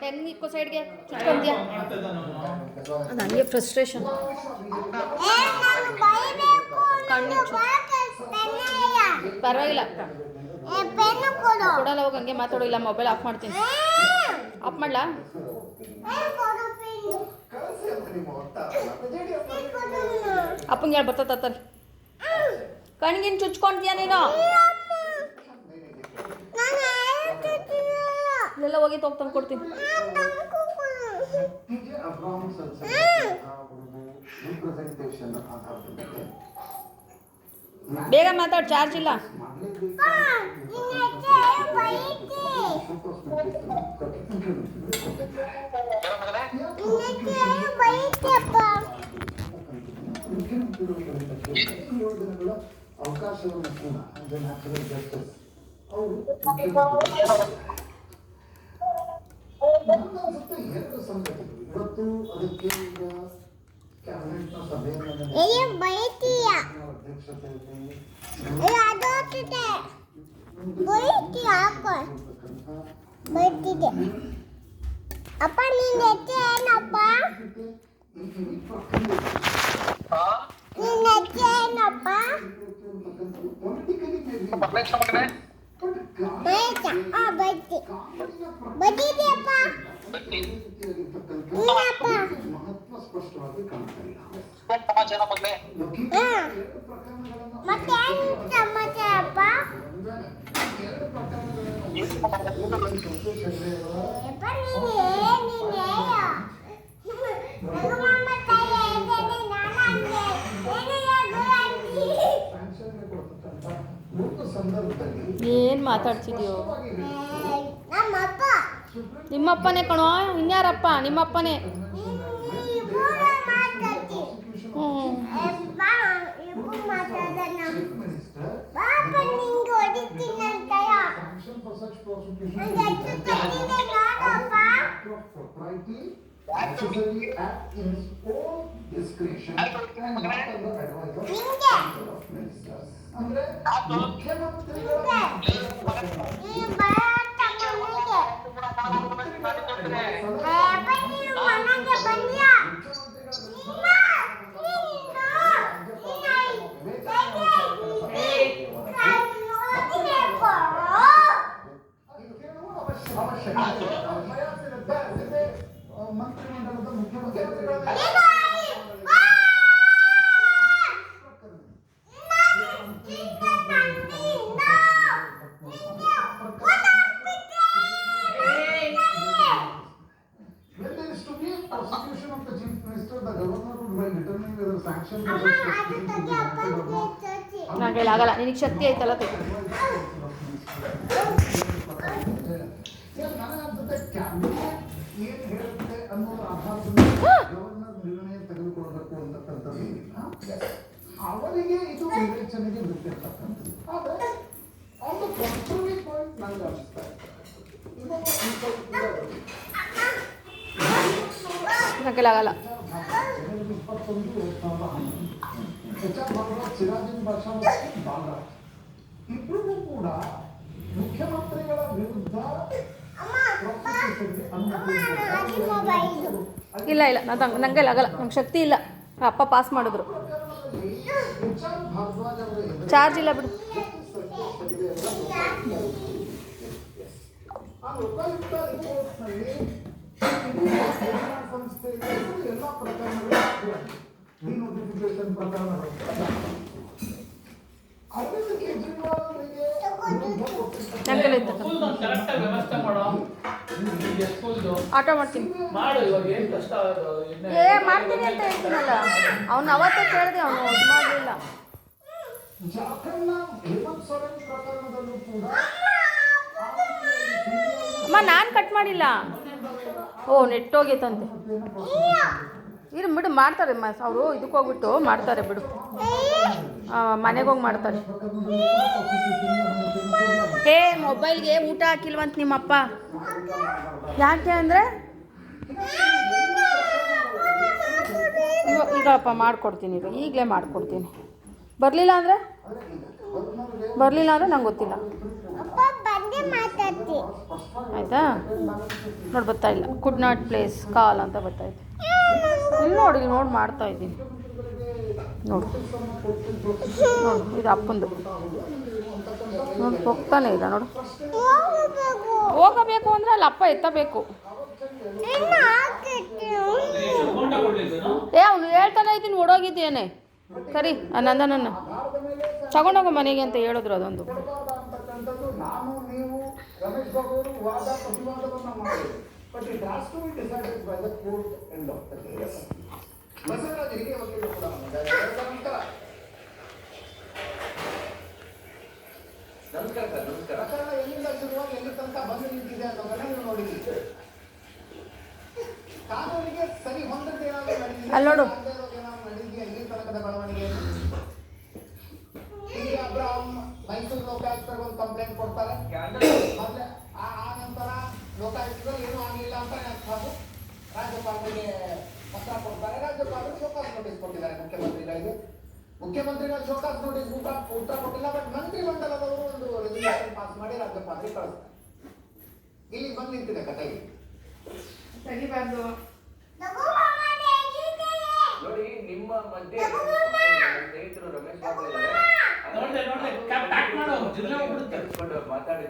Pen ಸೈಡ್ಗೆ ಚುಚ್ಕೊಂತೀಯ ನನಗೆ frustration. ಪರವಾಗಿಲ್ಲ ಕೊಡಲ್ಲ, ಹೋಗಿ ಹಂಗೆ ಮಾತಾಡೋ, ಇಲ್ಲ ಮೊಬೈಲ್ ಆಫ್ ಮಾಡ್ತೀನಿ. ಆಫ್ ಮಾಡಲಾ? ಅಪ್ಪಂಗೆ ಹೇಳಿ ಬರ್ತೈತಲ್ಲಿ. ಕಣ್ಗಿನ್ ಚುಚ್ಕೊಂತೀಯ ನೀನು? ಇಲ್ಲೆಲ್ಲ ಹೋಗಿ ತೊಗೊಂಡು ಕೊಡ್ತೀನಿ. ಬೇಗ ಮಾತಾಡು, ಚಾರ್ಜ್ ಇಲ್ಲ. ಅವಕಾಶವನ್ನು ಕೂಡ ಎರಡು ಸಂಗತಿಗಳು ಇವತ್ತು ಅದಕ್ಕೆ ಈಗ ಕ್ಯಾಬಿನೆಟ್ನ ಸಭೆಯಲ್ಲಿ ಅಪ್ಪ ನೀನ್ ಹೆಜ್ಜೆ ಏನಪ್ಪ? ನೀನ್ ಹೆಜ್ಜೆ ಏನಪ್ಪ? ಬಡ್ಡಿದೆಯಪ್ಪ ಮಹತ್ವ ಸ್ಪಷ್ಟವಾಗಿ ಕಾಣ್ತಾ ಮತ್ತೆ ಸಮಾಚಾರಪ್ಪ? ಏನು ಮಾತಾಡ್ತಿದ್ಯೋ? ನಿಮ್ಮಪ್ಪನೇ ಕಣೋ, ಇನ್ಯಾರಪ್ಪ? ನಿಮ್ಮಪ್ಪನೇ. Accessory act in his own discretion and not under advice of ministers. ಅಂದ್ರೆ ಮುಖ್ಯಮಂತ್ರಿಗಳ ಮಂತ್ರಿಮಂಡಲದ ಮುಖ್ಯಮಂತ್ರಿಗಳ prosecution of the chief minister, the governor would by determining whether sanction ನನಗೆ ಆಗಲ್ಲ, ನಿನಗೆ ಶಕ್ತಿ ಐತಲ್ಲ. ಏನು ಹೇಳುತ್ತೆ ಅನ್ನೋದ್ರ ಆಧಾರದಲ್ಲಿ ಗವರ್ನರ್ ನಿರ್ಣಯ ತೆಗೆದುಕೊಳ್ಬೇಕು ಅಂತಕ್ಕಂಥದ್ದು ಏನಿಲ್ಲ, ಅವರಿಗೆ ಇದು ವಿವೇಚನೆಗೆ ಬಿಟ್ಟಿರ್ತಕ್ಕಂಥದ್ದು. ಆದರೆ ಆನ್ ದ ಕಾಂಟ್ರರಿ ಪಾಯಿಂಟ್ ನನಗೆ ಅನಿಸ್ತಾ ನನಗೆ ಆಗಲ್ಲ. ಸಿರಾಜಿನ್ ಬಾಷಾ ಬಾಲರಾಜ್ ಇಬ್ಬರಿಗೂ ಕೂಡ ಮುಖ್ಯಮಂತ್ರಿಗಳ ವಿರುದ್ಧ ಇಲ್ಲ ಇಲ್ಲ, ನನಗೆ ಆಗಲ್ಲ, ನಂಗೆ ಶಕ್ತಿ ಇಲ್ಲ. ಅಪ್ಪ ಪಾಸ್ ಮಾಡಿದ್ರು, ಚಾರ್ಜ್ ಇಲ್ಲ ಬಿಡು. ಎಲ್ಲ ಪ್ರಕರಣಗಳು ಡಿನೋಟಿಫಿಕೇಶನ್ ಪ್ರಕರಣಗಳು ಅರವಿಂದ್ ಕೇಜ್ರಿವಾಲ್ ಅವರಿಗೆ ಆಟೋ ಮಾಡ್ತೀನಿ ಮಾಡ್ತೀನಿ ಅಂತ ಹೇಳ್ತೀನಲ್ಲ. ಅವ್ನು ಅವತ್ತೇ ಕೇಳಿದೆ, ಅವನು ಇದು ಮಾಡಲಿಲ್ಲ. ಅಮ್ಮ ನಾನು ಕಟ್ ಮಾಡಿಲ್ಲ. ಓ ನೆಟ್ಟೋಗೈತಂತೆ. ಇರು ಬಿಡು, ಮಾಡ್ತಾರೆ ಅವರು ಇದಕ್ಕೆ ಹೋಗ್ಬಿಟ್ಟು ಮಾಡ್ತಾರೆ ಬಿಡು, ಮನೆಗೆ ಹೋಗಿ ಮಾಡ್ತಾರೆ. ಏ ಮೊಬೈಲ್ಗೆ ಊಟ ಹಾಕಿಲ್ವಂತ ನಿಮ್ಮಪ್ಪ. ಯಾಕೆ ಅಂದರೆ ಈಗಪ್ಪ ಮಾಡಿಕೊಡ್ತೀನಿ, ಇದು ಈಗಲೇ ಮಾಡಿಕೊಡ್ತೀನಿ. ಬರಲಿಲ್ಲ ಅಂದರೆ ನಂಗೆ ಗೊತ್ತಿಲ್ಲ ಅಪ್ಪ ಬಂದೆ ಮಾತಾಡ್ತಿ. ಆಯಿತಾ? ನೋಡಿ ಬರ್ತಾ ಇಲ್ಲ, ಕುಡ್ ನಾಟ್ ಪ್ಲೇಸ್ ಕಾಲ್ ಅಂತ ಬರ್ತಾಯಿದೆ. ಇಲ್ಲಿ ನೋಡಿ, ನೋಡಿ ಮಾಡ್ತಾ ಇದ್ದೀನಿ ನೋಡು. ಇದು ಅಪ್ಪಂದು ನೋಡಿ, ಹೋಗ್ತಾನೆ ಇಲ್ಲ ನೋಡು. ಹೋಗಬೇಕು ಅಂದರೆ ಅಲ್ಲಿ ಅಪ್ಪ ಎತ್ತಬೇಕು. ಅವನು ಹೇಳ್ತಾನೆ ಇದ್ದೀನಿ, ಓಡೋಗಿದ್ದೇನೆ. ಸರಿ ನಂದನನ್ನು ತಗೊಂಡೋಗೋ ಮನೆಗೆ ಅಂತ ಹೇಳಿದ್ರು. ಅದೊಂದು ನಾನು ನೀವು ರಮೇಶ್ ಬಾಬು ಅವರು ವಾದ ಪ್ರತಿವಾದವನ್ನ ಮಾಡಿದ್ರು. But it has to be decided by the court end of the case. Basavaraj ಹಿರಿಯ ವಕೀಲರು ಕೂಡ ನಮಸ್ಕಾರ ಸರ್. ನಮಸ್ಕಾರ. ಪ್ರಕರಣ ಎಲ್ಲಿಂದ ಶುರುವಾಗಿ ಎಲ್ಲಿ ತನಕ ಬಂದು ನಿಂತಿದೆ ಅನ್ನೋದನ್ನ ನೀವು ನೋಡಿದ್ದೀರಿ. ಕಾನೂನಿಗೆ ಸರಿ ಹೊಂದದೆ ಏನಾದರೂ ನಡೆದಿದೆ, ಅಲ್ಲೋಡು ನಡೆದಿದೆಯಾ ಇಲ್ಲಿ ತನಕದ ಬೆಳವಣಿಗೆ? ಈಗ ಅಬ್ರಾಹಂ ಮೈಸೂರು ಲೋಕಾಯುಕ್ತರಿಗೆ ಒಂದು ಕಂಪ್ಲೇಂಟ್ ಕೊಡ್ತಾರೆ. ಮೊದಲೇ ಆ ನಂತರ ಲೋಕಾಯುಕ್ತರು ಏನೂ ಆಗಲಿಲ್ಲ ಅಂತ ರಾಜ್ಯಪಾಲರಿಗೆ ಪತ್ರ ಕೊಡ್ತಾರೆ. ರಾಜ್ಯಪಾಲರು ಶೋಕಾಸ್ ನೋಟಿಸ್ ಕೊಟ್ಟಿದ್ದಾರೆ ಮುಖ್ಯಮಂತ್ರಿಗಳಿಗೆ. ಮುಖ್ಯಮಂತ್ರಿಗಳು ಶೋಕಾಸ್ ನೋಟಿಸ್ ಉತ್ತರ ಕೊಟ್ಟಿಲ್ಲ. ಬಟ್ ಮಂತ್ರಿಮಂಡಲದವರು ಒಂದು ರೆಸಲ್ಯೂಷನ್ ಪಾಸ್ ಮಾಡಿ ರಾಜ್ಯಪಾಲರಿಗೆ ಕಳಿಸ್ತಾರೆ. ಇಲ್ಲಿ ಬಂದು ನಿಂತಿದೆ ಕಥೆಗೆ. ತೆಗಿಬಾರ್ದು ನೋಡಿ, ನಿಮ್ಮ ಮಧ್ಯೆ ಸ್ನೇಹಿತರು ರಮೇಶ್ ಬಾಬು ಮಾತಾಡಿ